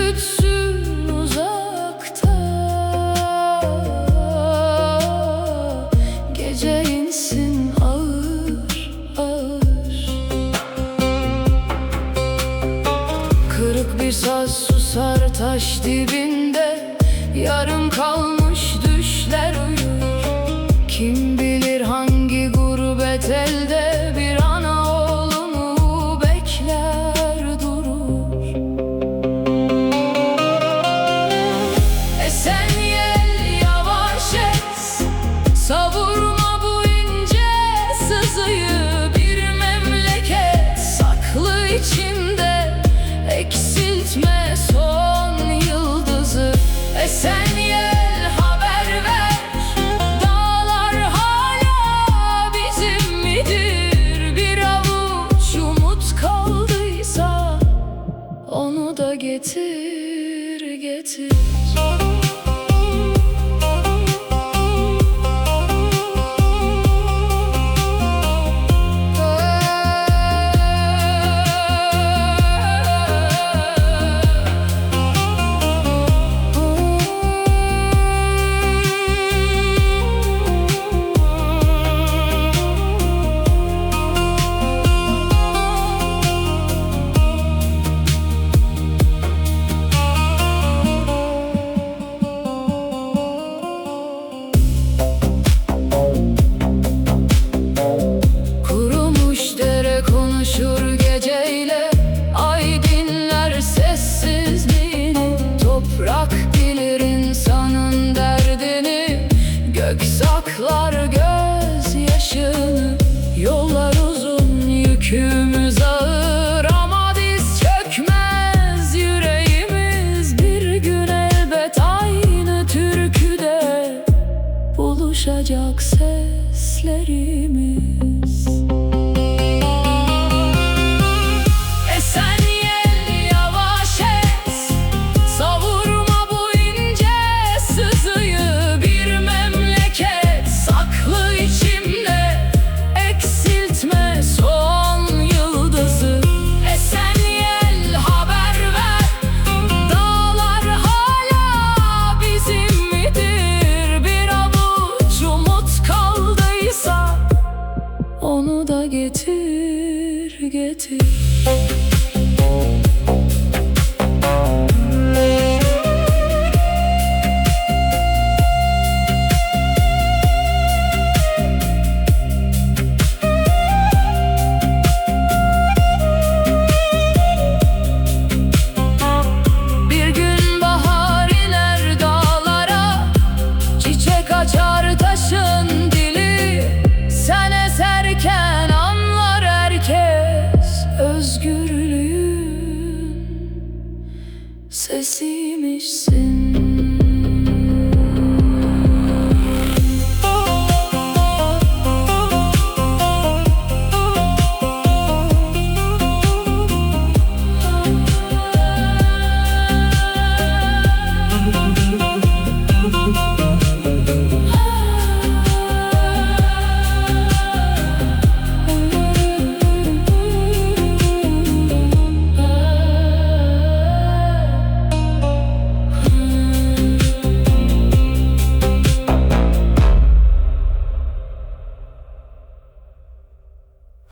üşütsün uzakta, gece insin ağır ağır. Kırık bir saz susar taş dibinde, yarım kalmış düşler uyur. Kim bilir hangi gurbet elde bir ana oğlunu bekler durur. Esen yel yavaş et, savurma bu ince sızıyı. Bir memleket saklı içinde, eksiltme son yıldızı. Esen yel haber ver, dağlar hala bizim midir? Bir avuç umut kaldıysa onu da getir getir. Konuşur geceyle, ay dinler sessizliğini. Toprak bilir insanın derdini, gök saklar gözyaşını. Yollar uzun, yükümüz ağır ama diz çökmez yüreğimiz. Bir gün elbet aynı türküde buluşacak seslerimiz. Onu da getir getir. Bir gün bahar iner dağlara, çiçek açar taşın dili. Sen eserken anlar herkes özgürlüğün sesi.